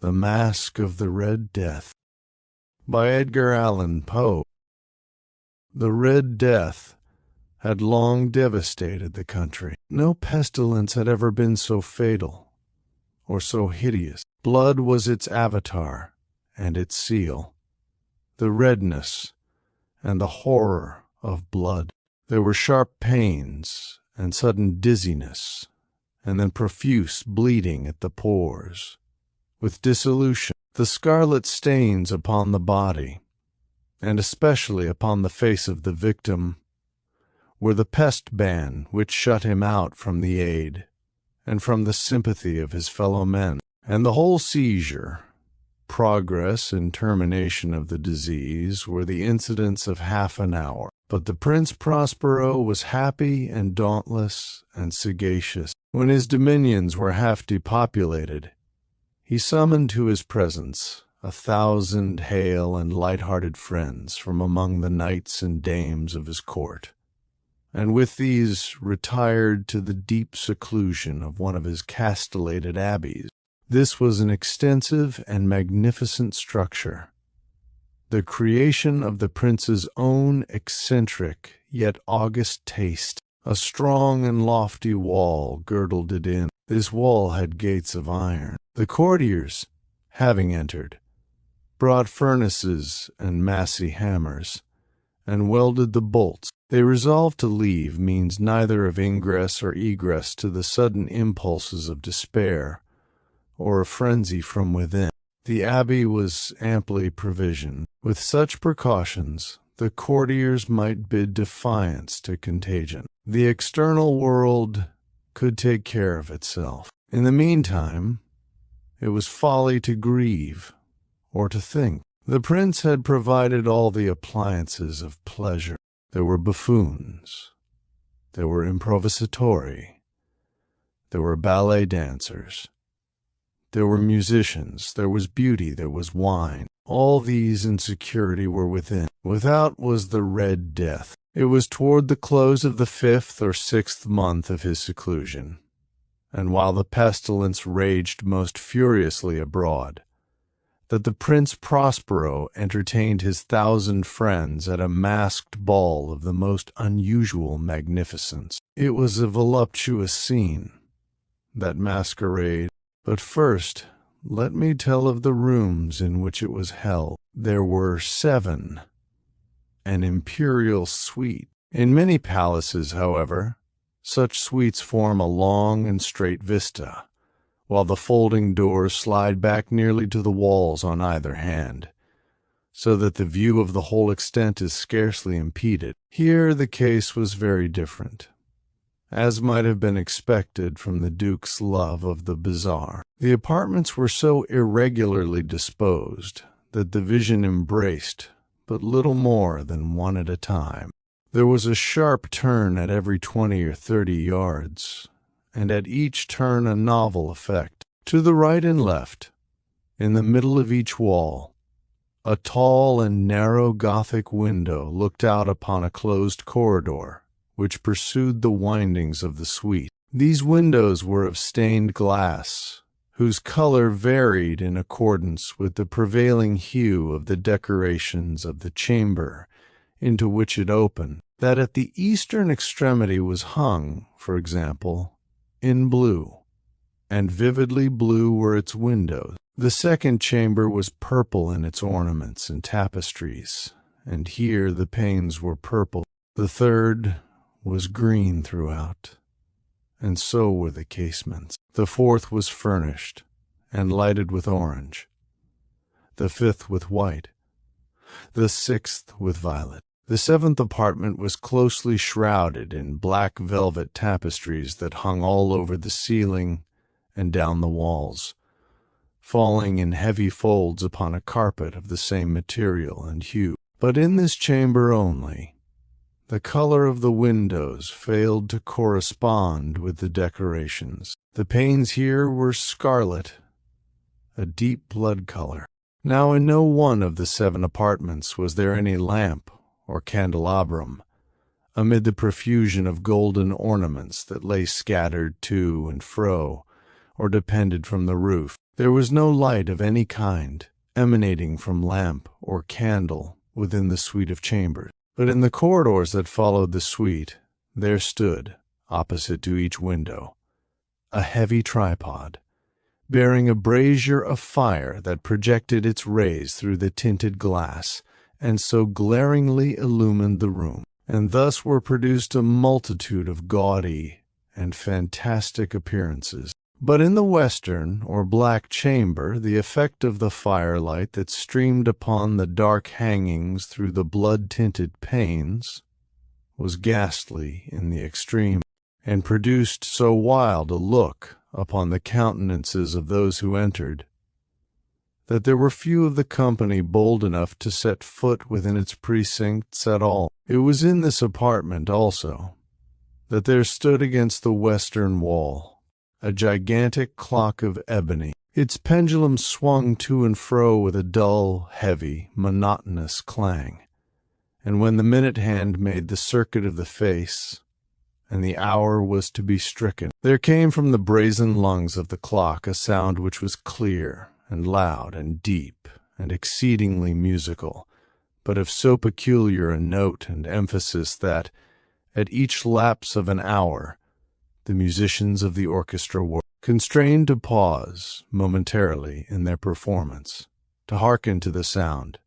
The Masque of the Red Death by Edgar Allan Poe. The Red Death had long devastated the country. No pestilence had ever been so fatal or so hideous. Blood was its avatar and its seal, the redness and the horror of blood. There were sharp pains and sudden dizziness, and then profuse bleeding at the pores. With dissolution, the scarlet stains upon the body, and especially upon the face of the victim, were the pest ban which shut him out from the aid and from the sympathy of his fellow men. And the whole seizure, progress and termination of the disease were the incidents of half an hour. But the Prince Prospero was happy and dauntless and sagacious. When his dominions were half depopulated, he summoned to his presence 1,000 hale and light-hearted friends from among the knights and dames of his court, and with these retired to the deep seclusion of one of his castellated abbeys. This was an extensive and magnificent structure, the creation of the prince's own eccentric yet august taste. A strong and lofty wall girdled it in. This wall had gates of iron. The courtiers, having entered, brought furnaces and massy hammers, and welded the bolts. They resolved to leave means neither of ingress or egress to the sudden impulses of despair or of frenzy from within. The abbey was amply provisioned. With such precautions, the courtiers might bid defiance to contagion. The external world could take care of itself. In the meantime, it was folly to grieve or to think. The prince had provided all the appliances of pleasure. There were buffoons, there were improvisatori, there were ballet dancers, there were musicians, there was beauty, there was wine. All these in security were within. Without was the Red Death. It was toward the close of the 5th or 6th month of his seclusion, and while the pestilence raged most furiously abroad, that the Prince Prospero entertained his 1,000 friends at a masked ball of the most unusual magnificence. It was a voluptuous scene, that masquerade. But first, let me tell of the rooms in which it was held. There were 7, an imperial suite. In many palaces, however, such suites form a long and straight vista, while the folding doors slide back nearly to the walls on either hand, so that the view of the whole extent is scarcely impeded. Here the case was very different, as might have been expected from the Duke's love of the bizarre. The apartments were so irregularly disposed that the vision embraced but little more than one at a time. There was a sharp turn at every 20 or 30 yards, and at each turn a novel effect. To the right and left, in the middle of each wall, a tall and narrow Gothic window looked out upon a closed corridor, which pursued the windings of the suite. These windows were of stained glass, whose color varied in accordance with the prevailing hue of the decorations of the chamber into which it opened. That at the eastern extremity was hung, for example, in blue, and vividly blue were its windows. The second chamber was purple in its ornaments and tapestries, and here the panes were purple. The third was green throughout, and so were the casements. The fourth was furnished and lighted with orange, the fifth with white, the sixth with violet. The 7th apartment was closely shrouded in black velvet tapestries that hung all over the ceiling and down the walls, falling in heavy folds upon a carpet of the same material and hue. But in this chamber only, the color of the windows failed to correspond with the decorations. The panes here were scarlet, a deep blood color. Now in no one of the 7 apartments was there any lamp or candelabrum, amid the profusion of golden ornaments that lay scattered to and fro, or depended from the roof. There was no light of any kind emanating from lamp or candle within the suite of chambers, but in the corridors that followed the suite there stood, opposite to each window, a heavy tripod, bearing a brazier of fire that projected its rays through the tinted glass, and so glaringly illumined the room. And thus were produced a multitude of gaudy and fantastic appearances. But in the western or black chamber, the effect of the firelight that streamed upon the dark hangings through the blood-tinted panes was ghastly in the extreme, and produced so wild a look upon the countenances of those who entered, that there were few of the company bold enough to set foot within its precincts at all. It was in this apartment, also, that there stood against the western wall a gigantic clock of ebony. Its pendulum swung to and fro with a dull, heavy, monotonous clang, and when the minute hand made the circuit of the face, and the hour was to be stricken, there came from the brazen lungs of the clock a sound which was clear and loud and deep and exceedingly musical, but of so peculiar a note and emphasis that, at each lapse of an hour, the musicians of the orchestra were constrained to pause momentarily in their performance, to hearken to the sound,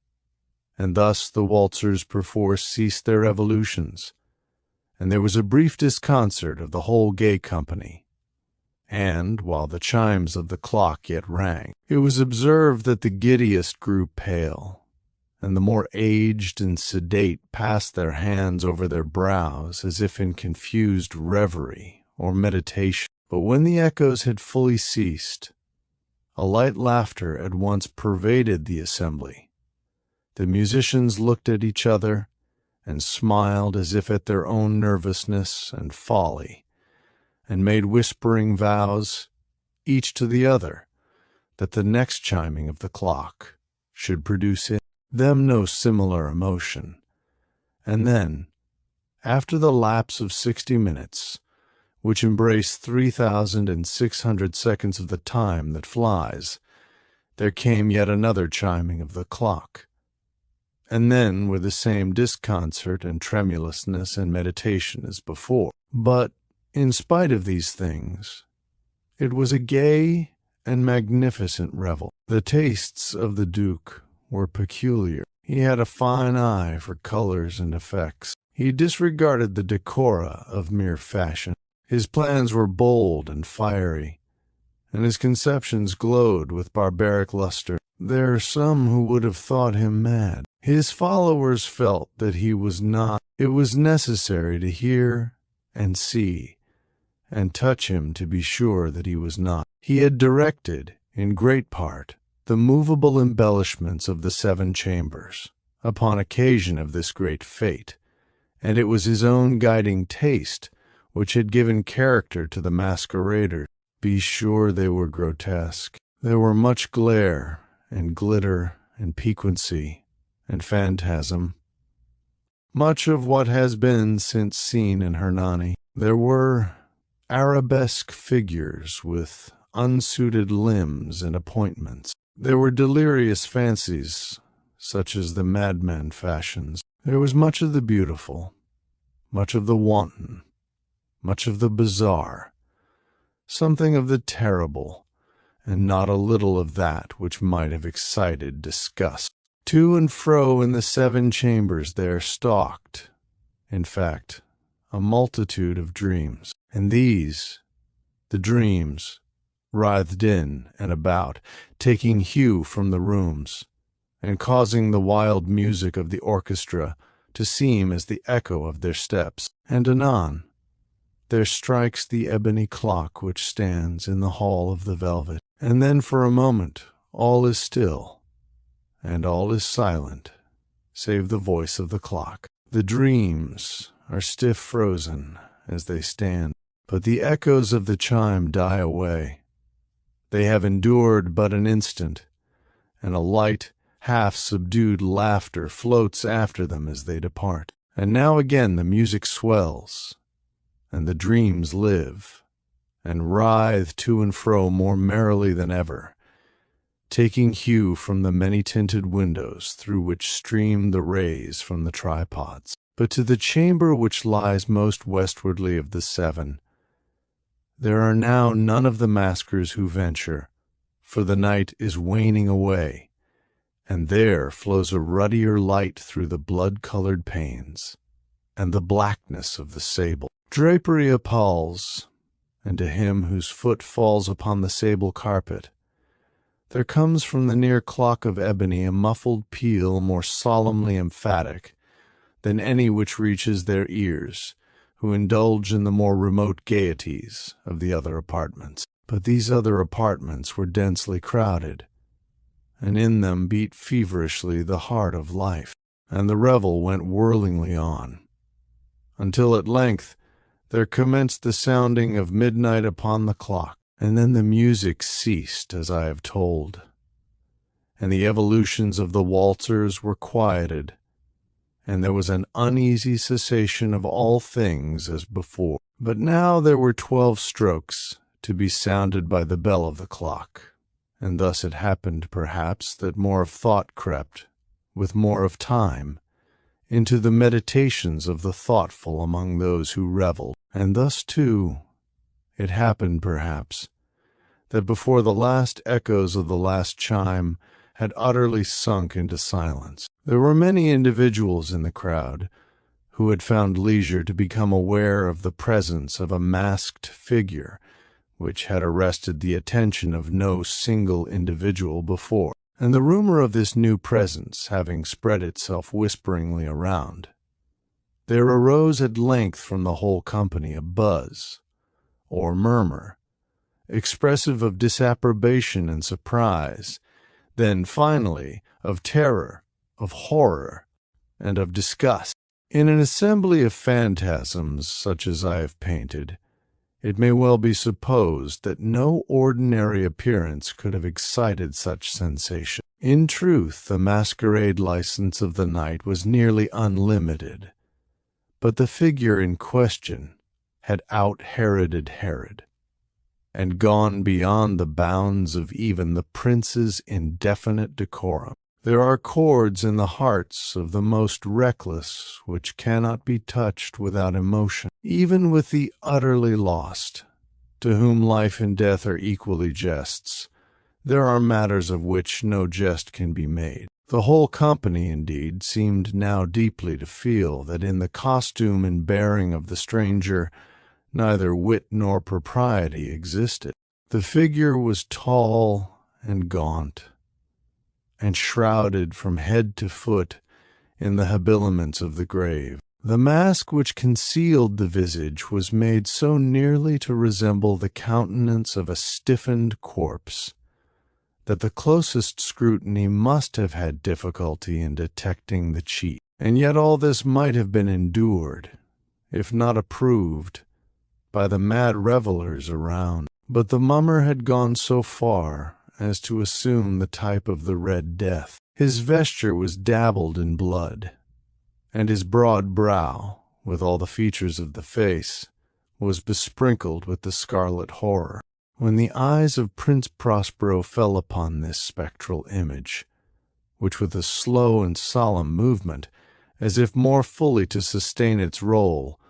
and thus the waltzers perforce ceased their evolutions, and there was a brief disconcert of the whole gay company. And, while the chimes of the clock yet rang, it was observed that the giddiest grew pale, and the more aged and sedate passed their hands over their brows as if in confused reverie or meditation. But when the echoes had fully ceased, a light laughter at once pervaded the assembly. The musicians looked at each other and smiled as if at their own nervousness and folly, and made whispering vows, each to the other, that the next chiming of the clock should produce in them no similar emotion. And then, after the lapse of 60 minutes, which embrace 3,600 seconds of the time that flies, there came yet another chiming of the clock. And then with the same disconcert and tremulousness and meditation as before. But, in spite of these things, it was a gay and magnificent revel. The tastes of the Duke were peculiar. He had a fine eye for colors and effects. He disregarded the decora of mere fashion. His plans were bold and fiery, and his conceptions glowed with barbaric luster. There are some who would have thought him mad. His followers felt that he was not. It was necessary to hear and see and touch him to be sure that he was not. He had directed, in great part, the movable embellishments of the 7 chambers, upon occasion of this great fete, and it was his own guiding taste which had given character to the masqueraders. Be sure they were grotesque. There were much glare, and glitter, and piquancy, and phantasm, much of what has been since seen in Hernani. There were arabesque figures with unsuited limbs and appointments. There were delirious fancies, such as the madman fashions. There was much of the beautiful, much of the wanton, much of the bizarre, something of the terrible, and not a little of that which might have excited disgust. To and fro in the 7 chambers there stalked, in fact, a multitude of dreams, and these, the dreams, writhed in and about, taking hue from the rooms, and causing the wild music of the orchestra to seem as the echo of their steps. And anon, there strikes the ebony clock which stands in the hall of the velvet, and then for a moment all is still, and all is silent, save the voice of the clock. The dreams are stiff frozen as they stand, but the echoes of the chime die away. They have endured but an instant, and a light, half-subdued laughter floats after them as they depart. And now again the music swells, and the dreams live, and writhe to and fro more merrily than ever, taking hue from the many-tinted windows through which streamed the rays from the tripods. But to the chamber which lies most westwardly of the seven, there are now none of the maskers who venture, for the night is waning away, and there flows a ruddier light through the blood-colored panes, and the blackness of the sable drapery appalls, and to him whose foot falls upon the sable carpet, there comes from the near clock of ebony a muffled peal more solemnly emphatic than any which reaches their ears, who indulge in the more remote gaieties of the other apartments. But these other apartments were densely crowded, and in them beat feverishly the heart of life, and the revel went whirlingly on, until at length there commenced the sounding of midnight upon the clock, and then the music ceased, as I have told, and the evolutions of the waltzers were quieted, and there was an uneasy cessation of all things as before. But now there were 12 strokes to be sounded by the bell of the clock, and thus it happened, perhaps, that more of thought crept, with more of time, into the meditations of the thoughtful among those who revelled. And thus, too, it happened, perhaps, that before the last echoes of the last chime had utterly sunk into silence, there were many individuals in the crowd who had found leisure to become aware of the presence of a masked figure which had arrested the attention of no single individual before. And the rumor of this new presence having spread itself whisperingly around, there arose at length from the whole company a buzz, or murmur, expressive of disapprobation and surprise, then, finally, of terror, of horror, and of disgust. In an assembly of phantasms such as I have painted, it may well be supposed that no ordinary appearance could have excited such sensation. In truth, the masquerade license of the night was nearly unlimited, but the figure in question had out-Heroded Herod, and gone beyond the bounds of even the prince's indefinite decorum. There are chords in the hearts of the most reckless which cannot be touched without emotion. Even with the utterly lost, to whom life and death are equally jests, there are matters of which no jest can be made. The whole company, indeed, seemed now deeply to feel that in the costume and bearing of the stranger neither wit nor propriety existed. The figure was tall and gaunt, and shrouded from head to foot in the habiliments of the grave. The mask which concealed the visage was made so nearly to resemble the countenance of a stiffened corpse that the closest scrutiny must have had difficulty in detecting the cheat. And yet all this might have been endured, if not approved, by the mad revellers around. But the mummer had gone so far as to assume the type of the Red Death. His vesture was dabbled in blood, and his broad brow, with all the features of the face, was besprinkled with the scarlet horror. When the eyes of Prince Prospero fell upon this spectral image, which with a slow and solemn movement, as if more fully to sustain its role,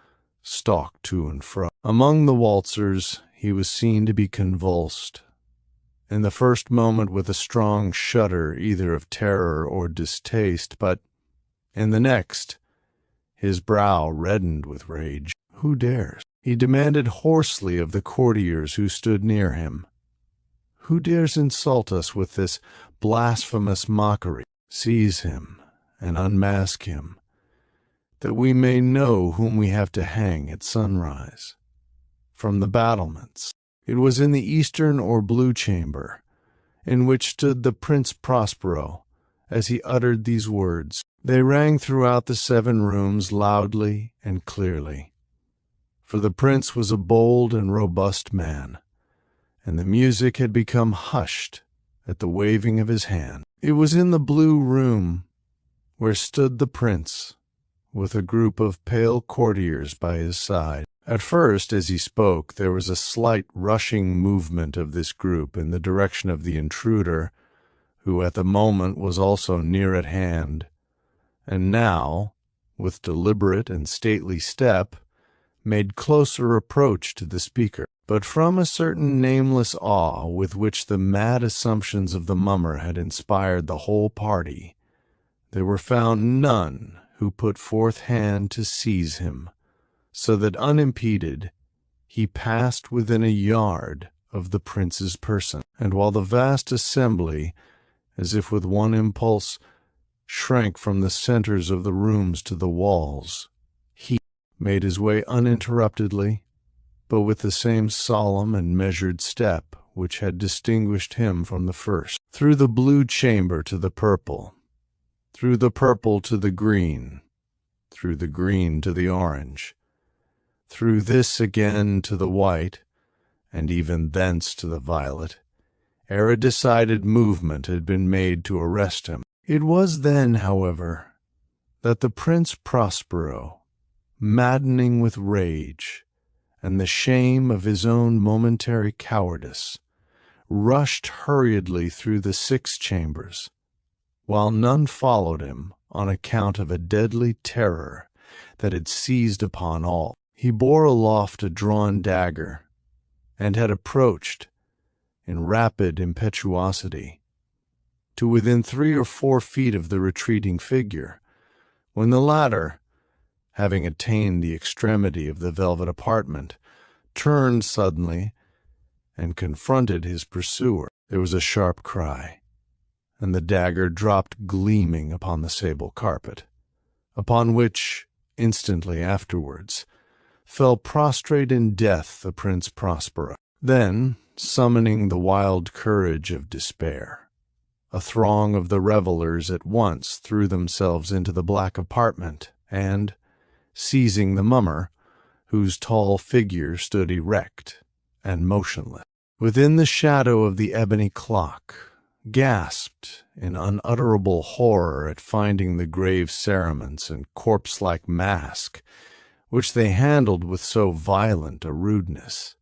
stalked to and fro among the waltzers, he was seen to be convulsed, in the first moment with a strong shudder either of terror or distaste, but in the next, his brow reddened with rage. "Who dares?" he demanded hoarsely of the courtiers who stood near him. "Who dares insult us with this blasphemous mockery? Seize him and unmask him, that we may know whom we have to hang at sunrise." From the battlements, it was in the eastern or blue chamber, in which stood the Prince Prospero, as he uttered these words. They rang throughout the 7 rooms loudly and clearly, for the prince was a bold and robust man, and the music had become hushed at the waving of his hand. It was in the blue room where stood the prince, with a group of pale courtiers by his side. At first, as he spoke, there was a slight rushing movement of this group in the direction of the intruder, who at the moment was also near at hand, and now, with deliberate and stately step, made closer approach to the speaker. But from a certain nameless awe with which the mad assumptions of the mummer had inspired the whole party, there were found none who put forth hand to seize him, so that unimpeded he passed within a yard of the prince's person. And while the vast assembly, as if with one impulse, shrank from the centers of the rooms to the walls, he made his way uninterruptedly, but with the same solemn and measured step which had distinguished him from the first, through the blue chamber to the purple, through the purple to the green, through the green to the orange, through this again to the white, and even thence to the violet, ere a decided movement had been made to arrest him. It was then, however, that the Prince Prospero, maddening with rage and the shame of his own momentary cowardice, rushed hurriedly through the 6 chambers, while none followed him on account of a deadly terror that had seized upon all. He bore aloft a drawn dagger, and had approached, in rapid impetuosity, to within 3 or 4 feet of the retreating figure, when the latter, having attained the extremity of the velvet apartment, turned suddenly and confronted his pursuer. There was a sharp cry, and the dagger dropped gleaming upon the sable carpet, upon which, instantly afterwards, fell prostrate in death the Prince Prospero. Then, summoning the wild courage of despair, a throng of the revelers at once threw themselves into the black apartment, and, seizing the mummer, whose tall figure stood erect and motionless within the shadow of the ebony clock, gasped in unutterable horror at finding the grave cerements and corpse-like mask, which they handled with so violent a rudeness,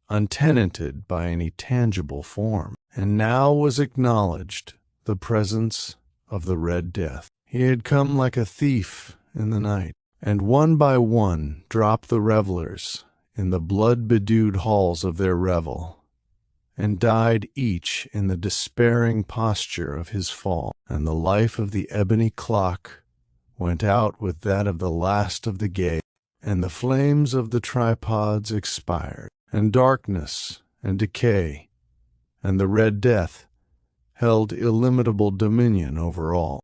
untenanted by any tangible form. And now was acknowledged the presence of the Red Death. He had come like a thief in the night, and one by one dropped the revelers in the blood-bedewed halls of their revel, and died each in the despairing posture of his fall. And the life of the ebony clock went out with that of the last of the gay, and the flames of the tripods expired, and darkness and decay and the Red Death held illimitable dominion over all.